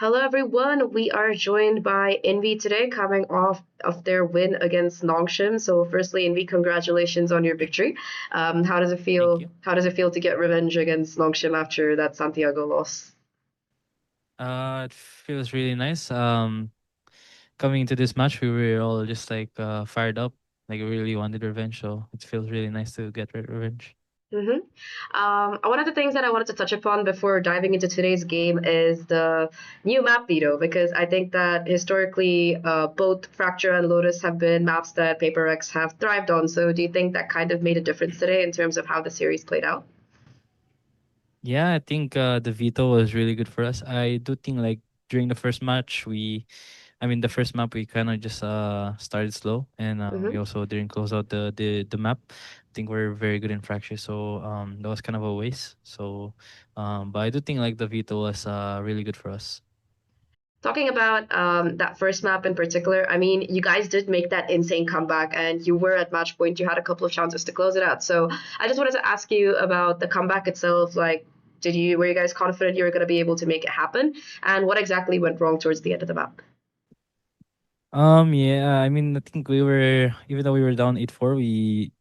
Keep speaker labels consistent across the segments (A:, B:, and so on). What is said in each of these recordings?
A: Hello, everyone. We are joined by Envy today, coming off of their win against Nongshim. So, firstly, Envy, congratulations on your victory. How does it
B: Thank
A: feel?
B: you.
A: How does it feel to get revenge against Nongshim after that Santiago loss?
B: It feels really nice. Coming into this match, we were all just like fired up, like we really wanted revenge. So it feels really nice to get revenge.
A: Mm-hmm. One of the things that I wanted to touch upon before diving into today's game is the new map veto, because I think that historically both Fracture and Lotus have been maps that PaperX have thrived on. So, do you think that kind of made a difference today in terms of how the series played out?
B: Yeah, I think the veto was really good for us. I do think like during the first match, the first map we kind of just started slow, and we
A: Mm-hmm.
B: also didn't close out the map. I think we're very good in fracture, so that was kind of a waste. So, but I do think like the veto was really good for us.
A: Talking about that first map in particular, I mean, you guys did make that insane comeback, and you were at match point. You had a couple of chances to close it out. So I just wanted to ask you about the comeback itself. Like, were you guys confident you were going to be able to make it happen? And what exactly went wrong towards the end of the map?
B: Yeah, I think we were, even though we were down 8-4, we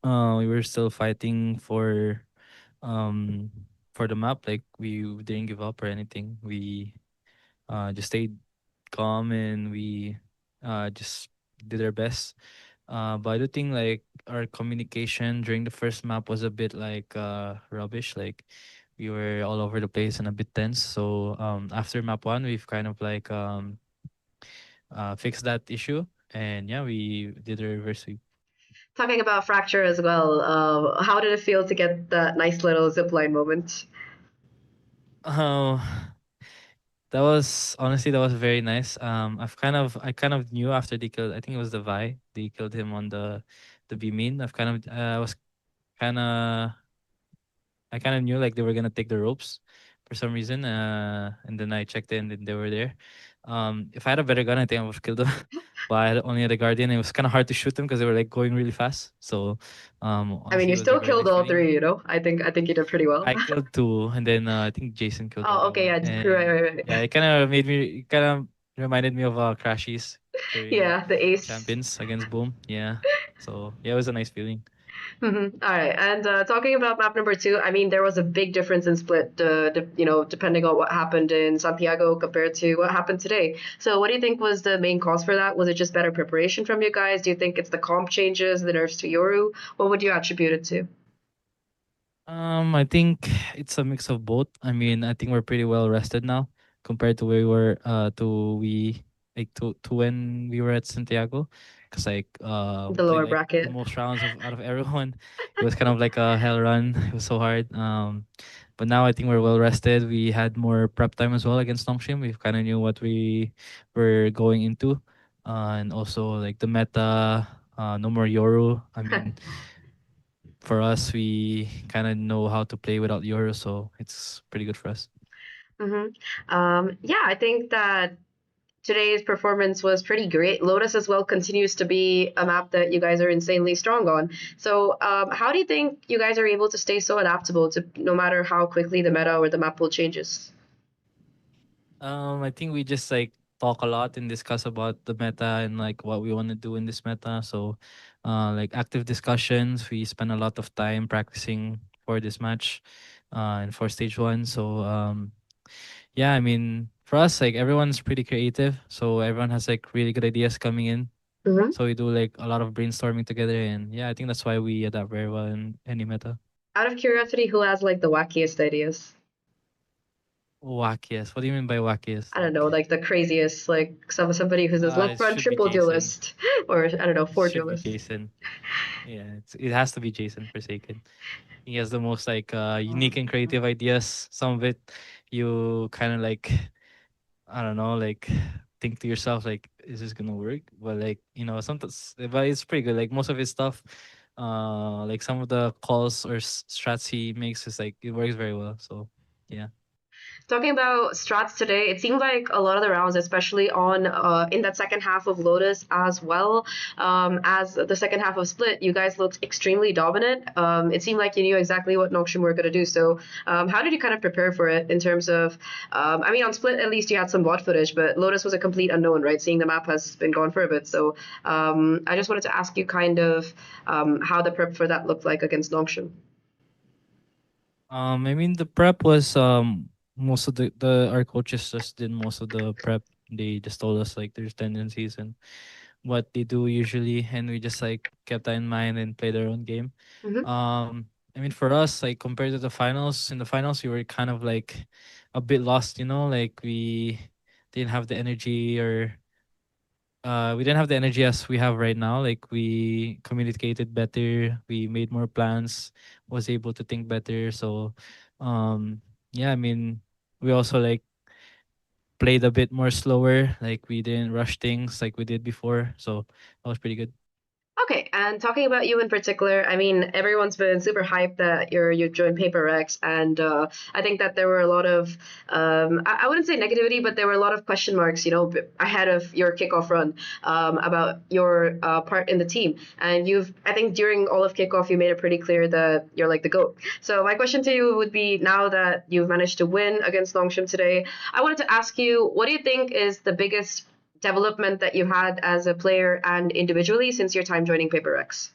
B: were still fighting um for the map. Like we didn't give up or anything. We just stayed calm, and we just did our best. But I do think like our communication during the first map was a bit like rubbish. Like we were all over the place and a bit tense. So after map one, we've kind of like fixed that issue, and yeah, we did a reverse sweep.
A: Talking about Fracture as well, how did it feel to get that nice little zipline moment?
B: Oh, that was very nice. I kind of knew after they killed. I think it was the Vi. They killed him on the B main. Was kind of I kind of knew like they were gonna take the ropes for some reason. And then I checked in, and they were there. If I had a better gun, I think I would have killed them. But I only had a guardian. It was kind of hard to shoot them because they were like going really fast. So,
A: I mean,
B: honestly,
A: you
B: it was a
A: still
B: very
A: killed
B: nice
A: all
B: feeling.
A: three. I think you did pretty well.
B: I killed two, and then I think Jason killed the
A: Oh,
B: other
A: okay,
B: one.
A: yeah, right,
B: And
A: right,
B: yeah,
A: right.
B: it kind of reminded me of Crashies carrying
A: Yeah, the ace.
B: champions against Boom. Yeah, so yeah, it was a nice feeling.
A: All right, and talking about map number two, I mean, there was a big difference in split, depending on what happened in Santiago compared to what happened today. So, what do you think was the main cause for that? Was it just better preparation from you guys? Do you think it's the comp changes, the nerfs to Yoru? What would you attribute it to?
B: I think it's a mix of both. I think we're pretty well rested now compared to where we were to we like to when we were at Santiago, because like we
A: The
B: played
A: lower
B: like the
A: bracket.
B: most rounds of out of everyone. It was kind of like a hell run. It was so hard. But now I think we're well rested. We had more prep time as well against Nongshim. We kind of knew what we were going into, and also like the meta. No more Yoru. For us, we kind of know how to play without Euro, so it's pretty good for us.
A: hmm yeah, I think that today's performance was pretty great. Lotus as well continues to be a map that you guys are insanely strong on. So, how do you think you guys are able to stay so adaptable to no matter how quickly the meta or the map pool changes?
B: I think we just like talk a lot and discuss about the meta and like what we want to do in this meta. So, like active discussions. We spend a lot of time practicing for this match, and for stage one. So, yeah, for us, like everyone's pretty creative. So everyone has like really good ideas coming in.
A: hmm
B: So we do like a lot of brainstorming together, and yeah, I think that's why we adapt very well in any meta.
A: Out of curiosity, who has like the wackiest ideas?
B: Wackiest. What do you mean by wackiest?
A: I don't know, like the craziest, like somebody who's this left
B: It
A: front
B: should be
A: triple
B: Jason.
A: duelist, or I don't know,
B: It
A: four
B: should be
A: duelists.
B: Jason. Yeah, it has to be Jason Forsaken. He has the most like unique and creative ideas. Some of it you kind of like, I don't know, like think to yourself like, is this gonna work? But like, sometimes, but it's pretty good. Like most of his stuff, like some of the calls or strats he makes is like it works very well. So yeah.
A: Talking about strats today, it seemed like a lot of the rounds, especially on in that second half of Lotus as well as the second half of Split, you guys looked extremely dominant. It seemed like you knew exactly what Nongshim were going to do. So, how did you kind of prepare for it in terms of? I mean, on Split at least you had some bot footage, but Lotus was a complete unknown, right? Seeing the map has been gone for a bit. So, I just wanted to ask you kind of how the prep for that looked like against Nongshim.
B: I mean, the prep was most of the our coaches just did most of the prep. They just told us like there's tendencies and what they do usually, and we just like kept that in mind and played our own game.
A: Mm-hmm.
B: I mean, for us, like compared to the finals, in the finals we were kind of like a bit lost, you know, like we didn't have the energy or we didn't have the energy as we have right now. Like we communicated better, we made more plans, was able to think better. So, yeah, I mean, we also like played a bit more slower. Like we didn't rush things like we did before. So that was pretty good.
A: Okay, and talking about you in particular, I mean, everyone's been super hyped that you joined PaperX, and I think that there were a lot of I wouldn't say negativity, but there were a lot of question marks, you know, ahead of your kickoff run about your part in the team. And I think during all of kickoff, you made it pretty clear that you're like the GOAT. So my question to you would be, now that you've managed to win against Nongshim today, I wanted to ask you, what do you think is the biggest development that you've had as a player and individually since your time joining PaperX?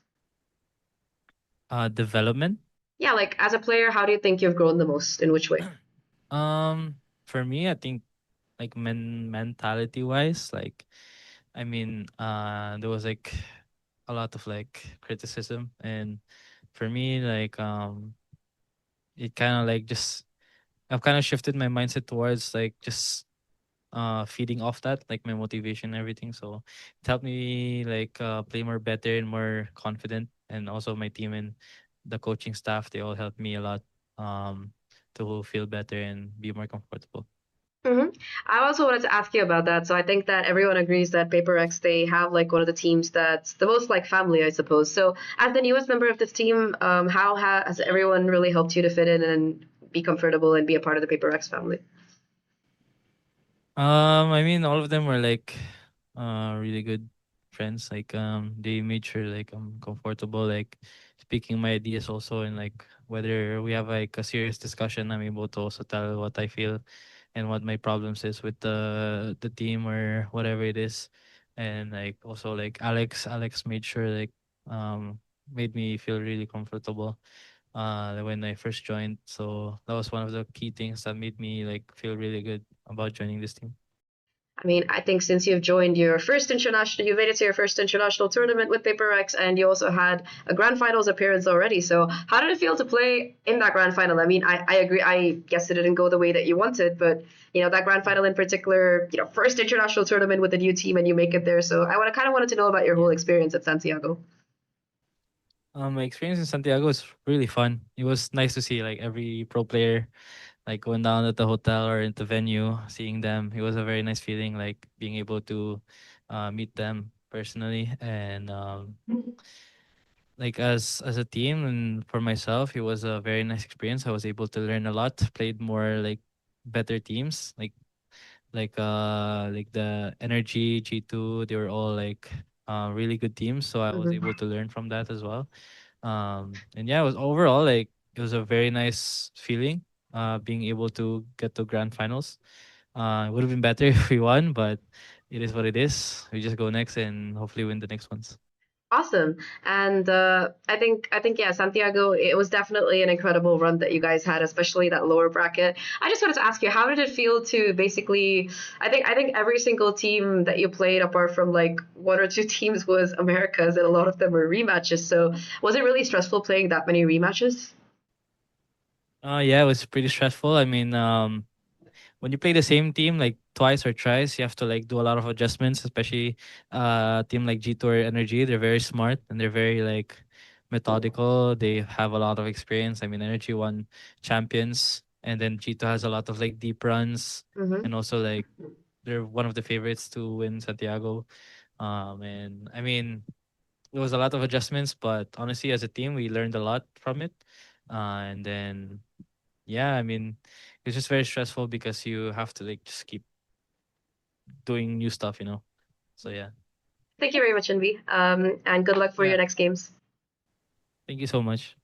B: Development.
A: Yeah, like as a player, how do you think you've grown the most? In which way?
B: For me, I think like mentality wise, like I mean, there was like a lot of like criticism, and for me, like it kind of like just I've kind of shifted my mindset towards like just feeding off that, like my motivation and everything. So it helped me like play more better and more confident, and also my team and the coaching staff, they all helped me a lot um to feel better and be more comfortable.
A: hmm I also wanted to ask you about that. So I think that everyone agrees that PaperX, they have like one of the teams that's the most like family, I suppose. So as the newest member of this team, how has everyone really helped you to fit in and be comfortable and be a part of the PaperX family?
B: I mean, all of them were like really good friends. Like they made sure like I'm comfortable, like speaking my ideas also, and like whether we have like a serious discussion, I'm able to also tell what I feel and what my problems is with the team or whatever it is. And like also like Alex made sure like made me feel really comfortable when I first joined. So that was one of the key things that made me like feel really good about joining this team.
A: I mean, I think since you've joined your first international, you made it to your first international tournament with PaperX, and you also had a grand finals appearance already. So, how did it feel to play in that grand final? I mean, I agree. I guess it didn't go the way that you wanted, but you know that grand final in particular, you know, first international tournament with a new team, and you make it there. So, I kind of wanted to know about your whole
B: Yeah.
A: experience at Santiago.
B: My experience in Santiago was really fun. It was nice to see like every pro player like going down at the hotel or into venue, seeing them. It was a very nice feeling, like being able to meet them personally, and like as a team and for myself, it was a very nice experience. I was able to learn a lot. Played more like better teams, like the Energy G2. They were all like really good teams, so I was able
A: Mm-hmm.
B: to learn from that as well. And yeah, it was overall like it was a very nice feeling being able to get to grand finals. It would have been better if we won, but it is what it is. We just go next and hopefully win the next ones.
A: Awesome. And I think yeah, Santiago, it was definitely an incredible run that you guys had, especially that lower bracket. I just wanted to ask you, how did it feel to basically I think every single team that you played apart from like one or two teams was Americas, and a lot of them were rematches. So was it really stressful playing that many rematches?
B: Yeah, it was pretty stressful. I mean, when you play the same team like twice or thrice, you have to like do a lot of adjustments, especially team like G2 or Energy. They're very smart and they're very like methodical. They have a lot of experience. I mean, Energy won champions, and then G2 has a lot of like deep runs,
A: Mm-hmm.
B: and also like they're one of the favorites to win Santiago. And I mean, it was a lot of adjustments, but honestly, as a team, we learned a lot from it. And then yeah, I mean, it's just very stressful because you have to like just keep doing new stuff, you know. So yeah,
A: Thank you very much, Envy. And good luck for
B: yeah.
A: your next games.
B: Thank you so much.